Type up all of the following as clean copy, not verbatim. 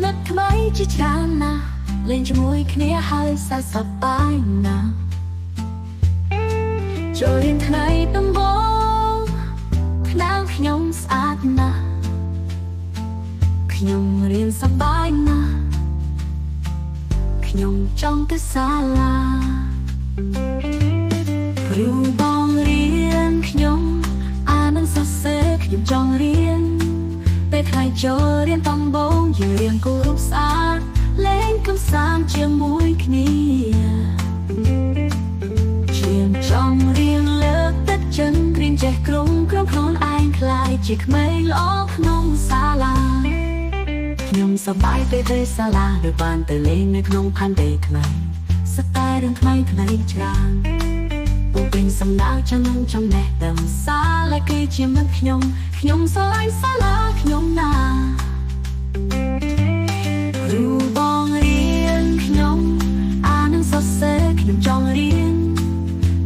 មិត្តថ្មីជាច្រើនណាស់លេងជាមួយគ្នាហើយសើចសប្បាយណាស់ចូលរៀនថ្ងៃដំបូងក្តៅខ្ញុំស្អាតណាស់ខ្ញុំរៀនសប្បាយណាស់ខ្ញុំចង់ទៅសាលាគ្រូបងរៀនខ្ញុំអាននិងសរសេរខ្ញុំចង់រៀនពេលថ្ងៃចូលរៀនដំបូងយើងរៀនគូររូបស្អាតលេងកម្សាន្តជាមួយគ្នាជាចង់រៀនលើកទឹកចិត្តរៀនចេះក្រុមខ្លួនឯងខ្លាយជាក្មេងល្អក្នុងសាលាខ្ញុំសប្បាយពេលទៅសាលាដោយបានទៅលេងនៅក្នុងផានដេថ្មីស្ទើររឿងថ្មីច្រើនពុំពេញសំដៅចំណេះដឹងសាលាគឺជាមិត្តខ្ញុំស្រឡាញ់សាលាខ្ញុំណាគ្រូបងរៀនខ្ញុំអាននិងសរសេរខ្ញុំចង់រៀន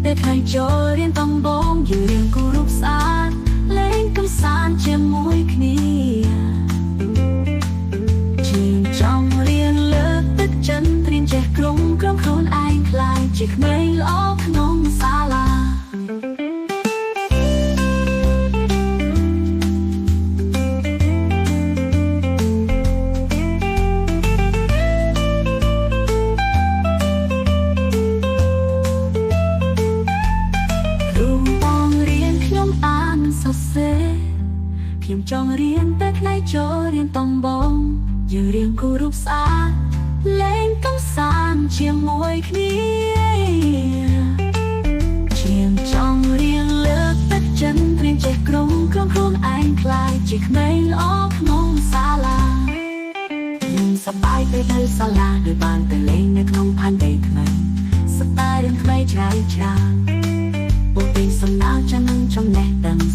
ពេលថ្ងៃចូលរៀនដំបូងយើងរៀនគូររូបស្អាតលេងកម្សាន្តជាមួយគ្នាជាចង់រៀនលើកទឹកចិត្តរៀនចេះក្រុមខ្លួនឯងខ្លាយជាក្មេងល្អក្នុងសាលាខ្ញុំចង់រៀនពេលថ្ងៃចូលរៀនដំបូងយើងរៀនគូររូបស្អាតលេងកម្សាន្តជាមួយគ្នាជាចង់រៀនលើកទឹកចិត្តរៀនចេះក្រុមខ្លួនឯងខ្លាយជាក្មេងល្អក្នុងសាលាខ្ញុំសប្បាយពេលទៅសាលាដោយបានទៅលេងនៅក្នុងផានដេថ្មីស្ទើររឿងថ្មីច្រើនពុកពេញសំណើចចំណេះដឹង